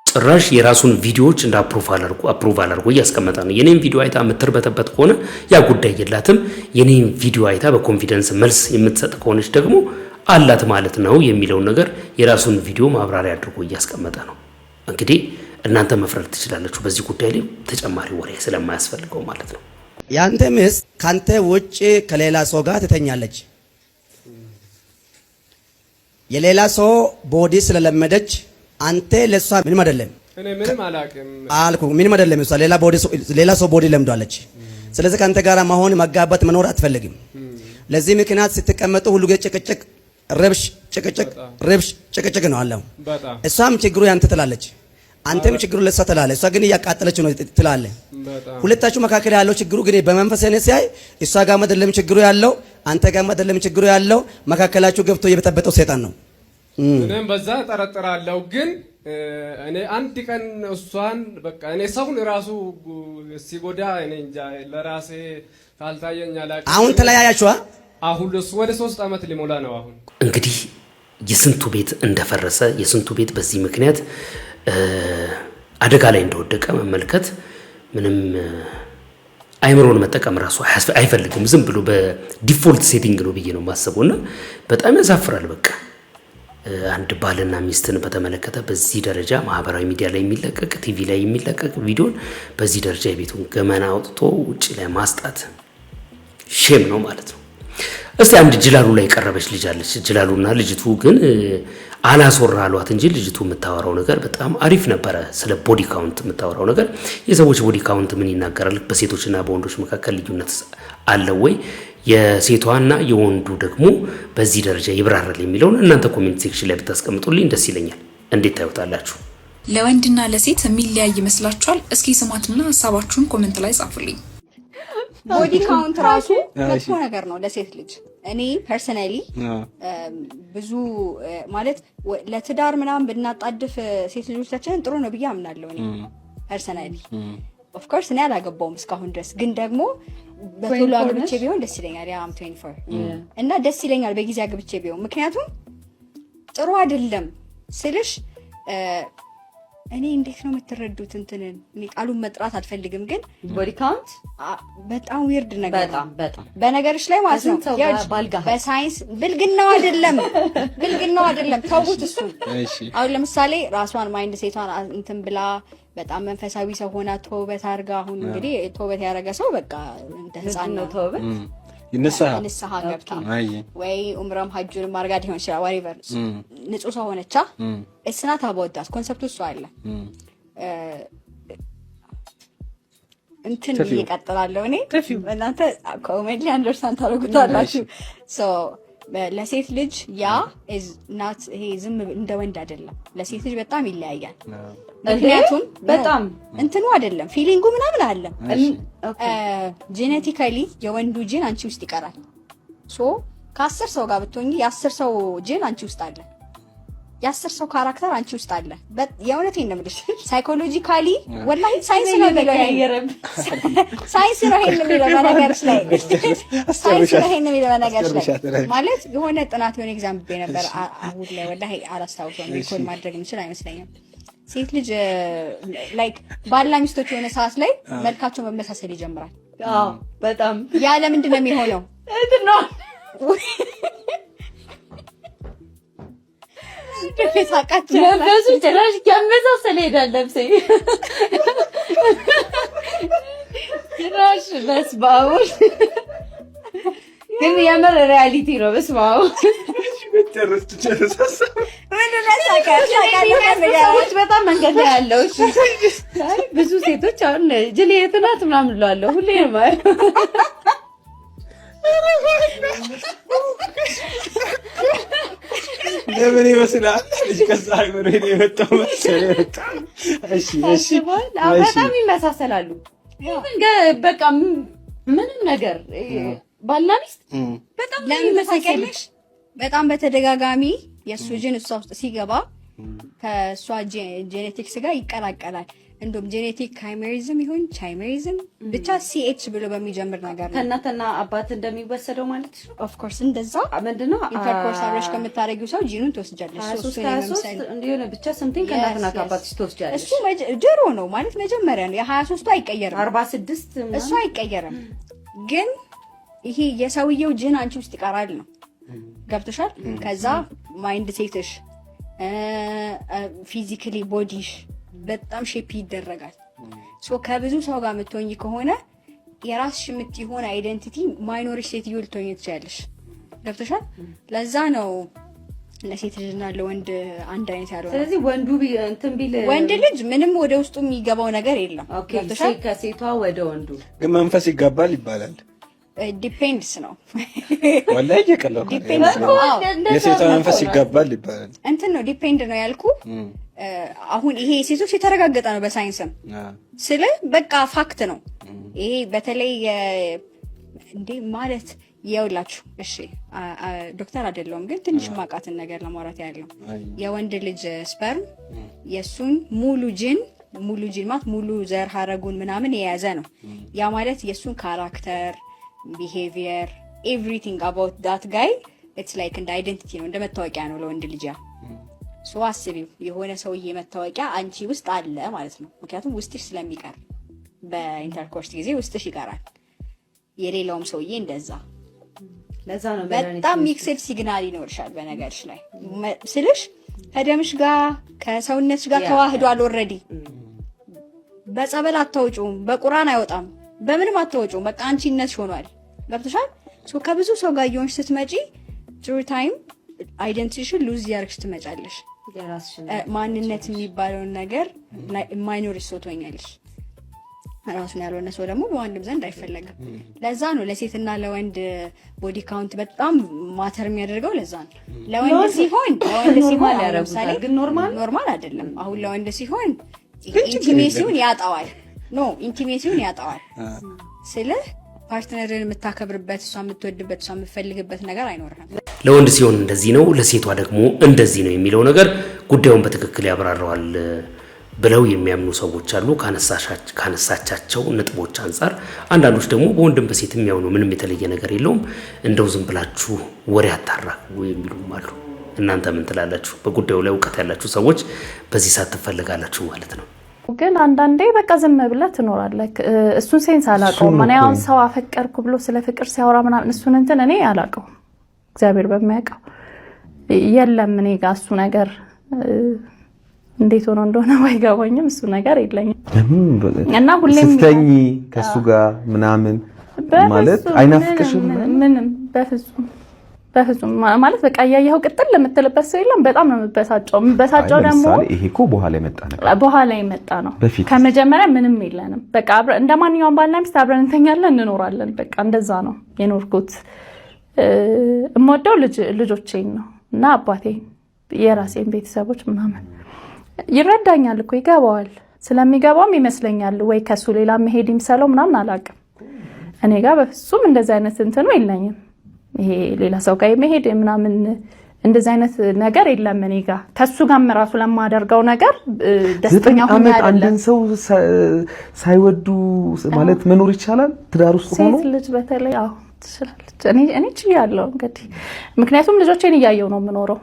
ጭራሽ የራሱን ቪዲዮዎች እንደ አፕሩቫል አድርጎ እያስቀመጠ ነው። የኔን ቪዲዮ አይታ የምትርበተበት ከሆነ ያ ጉዳይ የላትም። የኔን ቪዲዮ አይታ በኮንፊደንስ መልስ የምትሰጥ ከሆነች ደግሞ አላት ማለት ነው የሚለውን ነገር የራሱን ቪዲዮ ማብራሪያ አድርጎ እያስቀመጠ ነው። እንግዲህ እናንተ መፍረድ ትችላላችሁ በዚህ ጉዳይ ላይ ተጨማሪ ወሬ ስለማያስፈልገው ማለት ነው። ያንተ ሚስት ካንተ ውጪ ከሌላ ሰው ጋር ትተኛለች። የሌላ ሰው ቦዲ ስለለመደች አንተ ለሷ ምንም አይደለም። እኔ ምንም አላውቅም አልኩ። ምንም አይደለም። እሷ ሌላ ሰው ቦዲ ለምዷለች። ስለዚህ ካንተ ጋር መሆን መጋባት መኖር አትፈልግም። ለዚህ ምክንያት ስትቀመጡ ሁሉ ጭቅጭቅ፣ ረብሽ፣ ጭቅጭቅ ነው አለው። እሷም ችግሩ ያንተ ትላለች፣ አንተም ችግሩ ለሷ ትላለች። እሷ ግን እያቃጠለች ነው ትላለህ። ሁለታችሁ መካከል ያለው ችግሩ ግን በመንፈስ ነው ሲያይ እሷ ጋር አይደለም ችግሩ ያለው፣ አንተ ጋር አይደለም ችግሩ ያለው፣ መካከላችሁ ገብቶ እየበጠበጠው ሰይጣን ነው። እኔም በዛ ጠረጥራለሁ። ግን እኔ አንድ ቀን እሷን በቃ እኔ ሰውን ራሱ ሲጎዳ እኔ እንጃ ለራሴ ካልታየኝ አላውቅም። አሁን ተለያያችሁ? አሁን ወደ 3 ዓመት ሊሞላ ነው። አሁን እንግዲህ የስንቱ ቤት እንደፈረሰ የስንቱ ቤት በዚህ ምክንያት አደጋ ላይ እንደወደቀ መመልከት ምንም አይምሮን መጠቀም ራሱ አይፈልግም። ዝም ብሎ በዲፎልት ሴቲንግ ነው ብዬ ነው የማስበውና በጣም ያሳፍራል። በቃ አንድ ባልና ሚስትን በተመለከተ በዚህ ደረጃ ማህበራዊ ሚዲያ ላይ የሚለቀቅ ቲቪ ላይ የሚለቀቅ ቪዲዮን በዚህ ደረጃ የቤቱን ገመና አውጥቶ ውጪ ላይ ማስጣት ሼም ነው ማለት ነው። እስቲ አንድ ጅላሉ ላይ የቀረበች ልጅ አለች። ጅላሉና ልጅቱ ግን አላስወራ አሏት እንጂ ልጅቱ የምታወራው ነገር በጣም አሪፍ ነበረ። ስለ ቦዲ ካውንት የምታወራው ነገር የሰዎች ቦዲ ካውንት ምን ይናገራል? በሴቶችና በወንዶች መካከል ልዩነት አለ ወይ? የሴቷና የወንዱ ደግሞ በዚህ ደረጃ ይብራራል የሚለውን እናንተ ኮሜንት ሴክሽን ላይ ብታስቀምጡልኝ ደስ ይለኛል። እንዴት ታዩታላችሁ? ለወንድና ለሴት የሚለያይ ይመስላችኋል? እስኪ ስማትና ሐሳባችሁን ኮሜንት ላይ ጻፉልኝ። ቦዲ ካውንት ራሱ መጥፎ ነገር ነው ለሴት ልጅ። እኔ ፐርሰናሊ ብዙ ማለት ለትዳር ምናምን ብናጣድፍ ሴት ልጆቻችንን ጥሩ ነው ብዬ አምናለሁ። እኔ ፐርሰናሊ ኦፍ ኮርስ እኔ አላገባውም እስካሁን ድረስ፣ ግን ደግሞ በቶሎ አግብቼ ቢሆን ደስ ይለኛል። ያ አም 24 እና ደስ ይለኛል በጊዜ አግብቼ ቢሆን። ምክንያቱም ጥሩ አይደለም ስልሽ እኔ እንዴት ነው የምትረዱት? እንትንን እኔ ቃሉን መጥራት አልፈልግም፣ ግን ቦዲ ካውንት በጣም ዊርድ ነገር በጣም በነገርሽ ላይ ማለት ነው። በሳይንስ ብልግናው አይደለም ተውት እሱ። አሁን ለምሳሌ ራሷን ማይንድ ሴቷን እንትን ብላ በጣም መንፈሳዊ ሰው ሆና ተውበት አድርጋ፣ አሁን እንግዲህ ተውበት ያደረገ ሰው በቃ እንደ ህፃን ነው ተውበት ንስሐ ገብታ ወይ ኡምራም ሐጁን ማርጋ ሊሆን ይችላል። ዋሪቨር ንጹህ ሰው ሆነቻ እስናት አባወጣት ኮንሰፕቱ እሱ አለ። እንትን እየቀጥላለሁ እኔ እናንተ ኮሜዲ አንደርስታንድ ታደርጉታላችሁ። ሶ ለሴት ልጅ ያ is not ይሄ ዝም እንደ ወንድ አይደለም ለሴት ልጅ በጣም ይለያያል ምክንያቱም በጣም እንትኑ አይደለም ፊሊንጉ ምናምን አለ ጄኔቲካሊ የወንዱ ጂን አንቺ ውስጥ ይቀራል ሶ ከ10 ሰው ጋር ብትሆኚ የ10 ሰው ጂን አንቺ ውስጥ አለ የ10 ሰው ካራክተር አንቺ ውስጥ አለ የእውነቴን ነው የምልሽ ሳይኮሎጂካሊ ወላሂ ሳይንስ ነው የሚለው ሳይንስ ነው የሚለው በነገርሽ ላይ ሳይንስ ነው የሚለው በነገርሽ ላይ ማለት የሆነ ጥናት የሆነ ኤግዛምፕል ነበር አሁን ላይ ወላሂ አላስታውሰውም ሪኮል ማድረግ እንችል አይመስለኝም ሴት ልጅ ላይክ ባልና ሚስቶች የሆነ ሰዓት ላይ መልካቸው መመሳሰል ይጀምራል አዎ በጣም ያ ለምንድን ነው የሚሆነው እንትን ነው ተፈሳቃቸው ለበሱ ጭራሽ ከመሳሰል ይሄዳል ለብሴ ጭራሽ በስባው ግን የምር ሪያሊቲ ነው በስባው ጨርስ ምን በጣም መንገድ ላይ ያለው ብዙ ሴቶች አሁን ጅሌት ናት ምናምን ብለዋለሁ ሁሌ ነው ማለት ለምን ይመስላል ልጅ ከዛ አይመረ ነው የመጣው መሰለኝ እሺ በጣም ይመሳሰላሉ በቃ ምንም ነገር ባልና ሚስት በጣም ይመሳሰላሉ በጣም በተደጋጋሚ የሱ ጂን እሷ ውስጥ ሲገባ ከሷ ጄኔቲክስ ጋር ይቀላቀላል እንደም ጄኔቲክ ካይሜሪዝም ይሁን ቻይሜሪዝም ብቻ ሲኤች ብሎ በሚጀምር ነገር ነው ከእናትና አባት እንደሚወሰደው ማለት ነው ኦፍ ኮርስ እንደዛ ምንድነው ኢንተርኮርስ አብረሽ ከምታረጊው ሰው ጂኑን ትወስጃለሽ ሶስት እንደሆነ ብቻ something ከእናትና አባትሽ ትወስጃለሽ እሱ ጀሮ ነው ማለት መጀመሪያ ነው የ23ቱ አይቀየርም 46 እሱ አይቀየርም ግን ይሄ የሰውየው ጂን አንቺ ውስጥ ይቀራል ነው ገብተሻል ከዛ ማይንድ ሴትሽ ፊዚካሊ ቦዲሽ በጣም ሼፕ ይደረጋል ሶ ከብዙ ሰው ጋር መጥቶኝ ከሆነ የራስሽ የምትሆን አይደንቲቲ ማይኖሪሽ ሴትዮ ልትሆኚ ትችያለሽ ገብተሻል ለዛ ነው ለሴት ልጅና ለወንድ አንድ አይነት ያለው ስለዚህ ወንዱ እንትን ቢል ወንድ ልጅ ምንም ወደ ውስጡ የሚገባው ነገር የለም ገብተሻል ከሴቷ ወደ ወንዱ ግን መንፈስ ይጋባል ይባላል ዲፔንድስ ነው ወላሂ የቀለው የሴቷ መንፈስ ይጋባል ይባላል እንትን ነው ዲፔንድ ነው ያልኩ አሁን ይሄ ሴቶች የተረጋገጠ ነው በሳይንስም ስለ በቃ ፋክት ነው ይሄ በተለይ እንዴ ማለት ያውላችሁ እሺ ዶክተር አይደለም ግን ትንሽ ማቃትን ነገር ለማውራት ያለው የወንድ ልጅ ስፐርም የሱን ሙሉ ጂን ማለት ሙሉ ዘር ሐረጉን ምናምን የያዘ ነው ያ ማለት የሱን ካራክተር behavior everything about that guy it's like an identity ነው እንደመታወቂያ ነው ለወንድ ልጅ ያ ሶ አስቢው የሆነ ሰውዬ መታወቂያ አንቺ ውስጥ አለ ማለት ነው ምክንያቱም ውስጥሽ ስለሚቀር በኢንተርኮርስ ጊዜ ውስጥሽ ይቀራል የሌላውም ሰውዬ እንደዛ ለዛ ነው በጣም ሚክስድ ሲግናል ይኖርሻል በነገርሽ ላይ ስልሽ ከደምሽ ጋር ከሰውነትሽ ጋር ተዋህዷል ኦሬዲ በጸበል አታውጪውም በቁርአን አይወጣም በምንም አታወጪው በቃ አንቺነት ሆኗል ገብተሻል ሶ ከብዙ ሰው ጋር ይሆንሽ ስትመጪ ትሩ ታይም አይደንቲቲሽን ሉዝ ያርክሽ ትመጫለሽ ማንነት የሚባለው ነገር ማይኖሪቲ ሶቶኛለሽ ራሱን ያልሆነ ሰው ደግሞ በወንድም ዘንድ አይፈለግም ለዛ ነው ለሴትና ለወንድ ቦዲ ካውንት በጣም ማተር የሚያደርገው ለዛ ነው ለወንድ ሲሆን ያረጋግጣል ግን ኖርማል አይደለም አሁን ለወንድ ሲሆን ኢንቲሜሲውን ያጣዋል ኖ ኢንቲሜሲውን ያጣዋል ስለ ፓርትነርን የምታከብርበት እሷ የምትወድበት እሷ የምትፈልግበት ነገር አይኖርም ለወንድ ሲሆን እንደዚህ ነው ለሴቷ ደግሞ እንደዚህ ነው የሚለው ነገር ጉዳዩን በትክክል ያብራራዋል ብለው የሚያምኑ ሰዎች አሉ ካነሳቻቸው ነጥቦች አንፃር አንዳንዶች ደግሞ በወንድም በሴትም ያው ነው ምንም የተለየ ነገር የለውም እንደው ዝም ብላችሁ ወሬ አታራቁ የሚሉም አሉ እናንተ ምን ትላላችሁ በጉዳዩ ላይ ዕውቀት ያላችሁ ሰዎች በዚህ ሰዓት ትፈልጋላችሁ ማለት ነው ግን አንዳንዴ በቃ ዝም ብለህ ትኖራለህ እሱን ሴንስ አላውቀውም ማን ያው ሰው አፈቀርኩ ብሎ ስለ ፍቅር ሲያወራ ምናምን እሱን እንትን እኔ አላውቀውም እግዚአብሔር በሚያውቀው የለም እኔ ጋር እሱ ነገር እንዴት ሆኖ እንደሆነ ባይገባኝም እሱ ነገር የለኝም እና ሁሌም ስተኝ ከሱ ጋር ምናምን ማለት አይናፍቅሽም ምንም በፍጹም ማለት በቃ ያያው ቅጥል ለምትልበት ሰው የለም በጣም ነው በሳጫው ደግሞ ይሄ እኮ በኋላ የመጣ ነው ከመጀመሪያ ምንም የለንም በቃ እንደማንኛውም ባልና ሚስት አብረን እንተኛለን እንኖራለን በቃ እንደዛ ነው የኖርኩት እምወደው ልጆቼን ነው እና አባቴን የራሴን ቤተሰቦች ምናምን ይረዳኛል እኮ ይገባዋል ስለሚገባውም ይመስለኛል ወይ ከሱ ሌላ መሄድ ይምሰለው ምናምን አላውቅም እኔ ጋር በፍጹም እንደዛ አይነት እንትኑ የለኝም ይሄ ሌላ ሰው ጋር መሄድ ምናምን እንደዛ አይነት ነገር የለም እኔ ጋር ከሱ ጋር ራሱ ለማደርገው ነገር ደስተኛ ሆኜ አይደለም አንድን ሰው ሳይወዱ ማለት መኖር ይቻላል ትዳር ውስጥ ሆኖ ሴት ልጅ በተለይ አዎ ትችላለች እኔ ችያለሁ እንግዲህ ምክንያቱም ልጆቼን እያየው ነው የምኖረው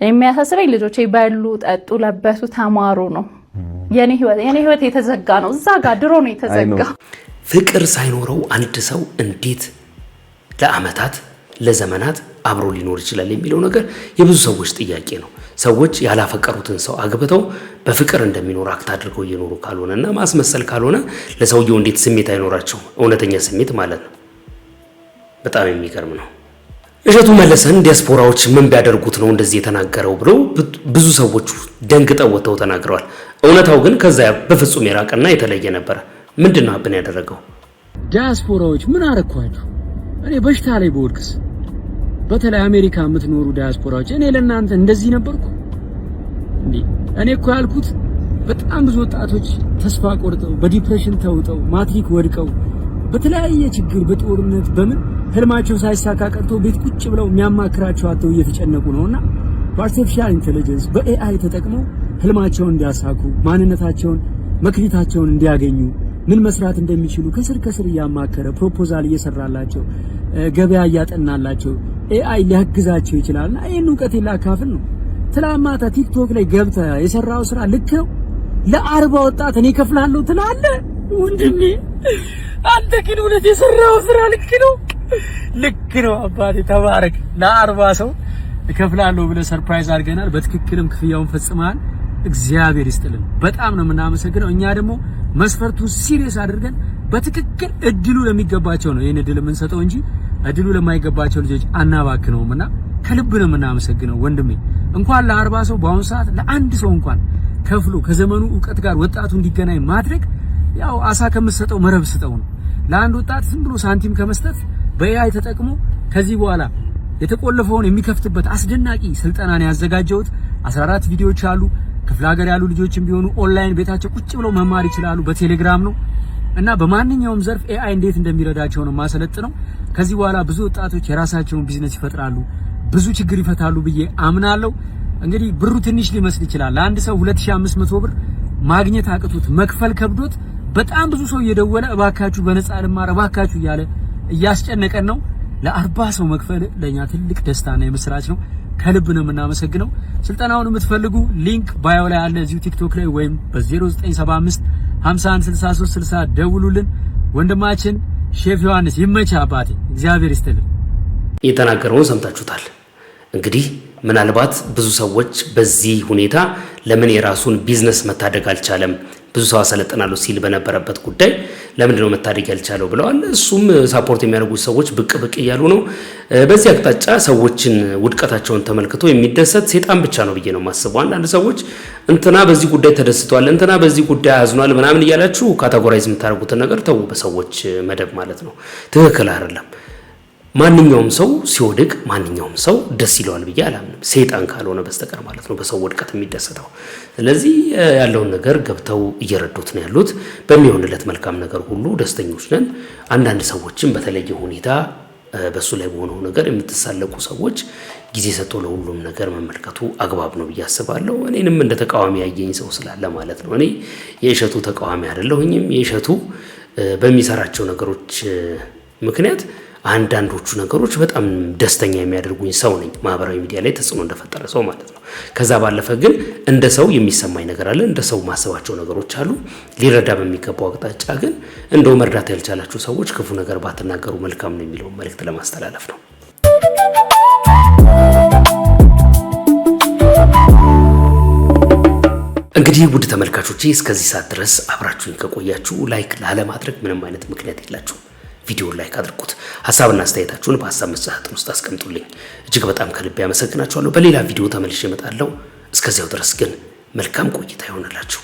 የሚያሳስበኝ ልጆቼ ባሉ ጠጡ ለበሱ ተማሩ ነው የኔ ህይወት የተዘጋ ነው እዛ ጋር ድሮ ነው የተዘጋ ፍቅር ሳይኖረው አንድ ሰው እንዴት ለአመታት ለዘመናት አብሮ ሊኖር ይችላል የሚለው ነገር የብዙ ሰዎች ጥያቄ ነው ሰዎች ያላፈቀሩትን ሰው አግብተው በፍቅር እንደሚኖር አክት አድርገው እየኖሩ ካልሆነና ማስመሰል ካልሆነ ለሰውየው እንዴት ስሜት አይኖራቸው እውነተኛ ስሜት ማለት ነው በጣም የሚገርም ነው እሸቱ መለሰን ዲያስፖራዎች ምን ቢያደርጉት ነው እንደዚህ የተናገረው ብሎ ብዙ ሰዎች ደንግጠው ወጥተው ተናግረዋል እውነታው ግን ከዛ በፍጹም የራቀና የተለየ ነበር ምንድነው አብን ያደረገው ዲያስፖራዎች ምን አረኳችሁ እኔ በሽታ ላይ በወድቅስ በተለይ አሜሪካ የምትኖሩ ዲያስፖራዎች እኔ ለእናንተ እንደዚህ ነበርኩ እኔ እኮ ያልኩት በጣም ብዙ ወጣቶች ተስፋ ቆርጠው በዲፕሬሽን ተውጠው ማትሪክ ወድቀው በተለያየ ችግር በጦርነት በምን ህልማቸው ሳይሳካ ቀርቶ ቤት ቁጭ ብለው የሚያማክራቸው አጥተው እየተጨነቁ ነውና በአርቲፊሻል ኢንተለጀንስ በኤአይ ተጠቅመው ህልማቸውን እንዲያሳኩ ማንነታቸውን መክሊታቸውን እንዲያገኙ ምን መስራት እንደሚችሉ ከስር እያማከረ ፕሮፖዛል እየሰራላቸው ገበያ እያጠናላቸው ኤአይ ሊያግዛቸው ይችላልና ይሄን ዕውቀት ላካፍል ነው ትላማታ ቲክቶክ ላይ ገብተ የሰራው ስራ ልክ ነው ለ40 ወጣት እኔ ከፍላለሁ ትላለ ወንድሜ አንተ ግን ሁለት የሰራው ስራ ልክ ነው አባቴ ተባረክ ለ40 ሰው ከፍላለሁ ብለ ሰርፕራይዝ አድርገናል በትክክልም ክፍያውን ፈጽመሃል እግዚአብሔር ይስጥልን በጣም ነው የምናመሰግነው እኛ ደግሞ መስፈርቱ ሲሪየስ አድርገን በትክክል እድሉ ለሚገባቸው ነው ይሄን እድል የምንሰጠው እንጂ እድሉ ለማይገባቸው ልጆች አናባክነውምና ከልብ ነው የምናመሰግነው ወንድሜ እንኳን ለ40 ሰው በአሁን ሰዓት ለአንድ ሰው እንኳን ከፍሎ ከዘመኑ ዕውቀት ጋር ወጣቱ እንዲገናኝ ማድረግ ያው አሳ ከምትሰጠው መረብ ስጠው ነው ለአንድ ወጣት ዝም ብሎ ሳንቲም ከመስጠት በኤአይ ተጠቅሞ ከዚህ በኋላ የተቆለፈውን የሚከፍትበት አስደናቂ ስልጠናን ያዘጋጀውት 14 ቪዲዮዎች አሉ ክፍለ ሀገር ያሉ ልጆችም ቢሆኑ ኦንላይን ቤታቸው ቁጭ ብለው መማር ይችላሉ በቴሌግራም ነው እና በማንኛውም ዘርፍ ኤአይ እንዴት እንደሚረዳቸው ነው ማሰለጥነው ከዚህ በኋላ ብዙ ወጣቶች የራሳቸውን ቢዝነስ ይፈጥራሉ ብዙ ችግር ይፈታሉ ብዬ አምናለሁ እንግዲህ ብሩ ትንሽ ሊመስል ይችላል ለአንድ ሰው 2500 ብር ማግኘት አቅቶት መክፈል ከብዶት በጣም ብዙ ሰው እየደወለ እባካችሁ በነፃ ልማር እባካችሁ እያለ እያስጨነቀን ነው ለ40 ሰው መክፈል ለኛ ትልቅ ደስታና የምስራች ነው ከልብ ነው የምናመሰግነው ስልጣናውን የምትፈልጉ ሊንክ ባዮ ላይ አለ እዚሁ ቲክቶክ ላይ ወይም በ0975 516360 ደውሉልን ወንድማችን ሼፍ ዮሐንስ ይመቻ አባቴ እግዚአብሔር ይስጥልን የተናገረውን ሰምታችሁታል እንግዲህ ምናልባት ብዙ ሰዎች በዚህ ሁኔታ ለምን የራሱን ቢዝነስ መታደግ አልቻለም ብዙ ሰው አሰለጥናለሁ ሲል በነበረበት ጉዳይ ለምን ነው መታደግ ያልቻለው ብለዋል እሱም ሳፖርት የሚያደርጉ ሰዎች ብቅ እያሉ ነው በዚህ አቅጣጫ ሰዎችን ውድቀታቸውን ተመልክቶ የሚደሰት ሰይጣን ብቻ ነው ብዬ ነው ማስበው አንዳንድ ሰዎች እንትና በዚህ ጉዳይ ተደስቷል እንትና በዚህ ጉዳይ አዝኗል ምናምን እያላችሁ ካቴጎራይዝ የምታደርጉት ነገር ተው በሰዎች መደብ ማለት ነው ትክክል አይደለም ማንኛውም ሰው ሲወድቅ ማንኛውም ሰው ደስ ይለዋል ብዬ አላምንም ሰይጣን ካልሆነ በስተቀር ማለት ነው በሰው ወድቀት የሚደሰተው ስለዚህ ያለውን ነገር ገብተው እየረዱት ነው ያሉት በሚሆንለት መልካም ነገር ሁሉ ደስተኞች ነን አንዳንድ ሰዎችም በተለየ ሁኔታ በሱ ላይ በሆነው ነገር የምትሳለቁ ሰዎች ጊዜ ሰጥቶ ለሁሉም ነገር መመልከቱ አግባብ ነው ብዬ አስባለሁ እኔንም እንደ ተቃዋሚ ያየኝ ሰው ስላለ ማለት ነው እኔ የእሸቱ ተቃዋሚ አይደለሁኝም የእሸቱ በሚሰራቸው ነገሮች ምክንያት አንዳንዶቹ ነገሮች በጣም ደስተኛ የሚያደርጉኝ ሰው ነኝ ማህበራዊ ሚዲያ ላይ ተጽዕኖ እንደፈጠረ ሰው ማለት ነው ከዛ ባለፈ ግን እንደ ሰው የሚሰማኝ ነገር አለ እንደ ሰው ማሰባቸው ነገሮች አሉ ሊረዳ በሚገባው አቅጣጫ ግን እንደው መርዳት ያልቻላችሁ ሰዎች ክፉ ነገር ባትናገሩ መልካም ነው የሚለው መልእክት ለማስተላለፍ ነው እንግዲህ ውድ ተመልካቾቼ እስከዚህ ሰዓት ድረስ አብራችሁኝ ከቆያችሁ ላይክ ላለማድረግ ምንም አይነት ምክንያት የላችሁም ቪዲዮ ላይክ አድርጉት ሐሳብና አስተያየታችሁን በሐሳብ መስጫ ሳጥን ውስጥ አስቀምጡልኝ እጅግ በጣም ከልብ ያመሰግናችኋለሁ በሌላ ቪዲዮ ተመልሼ እመጣለሁ እስከዚያው ድረስ ግን መልካም ቆይታ ይሆንላችሁ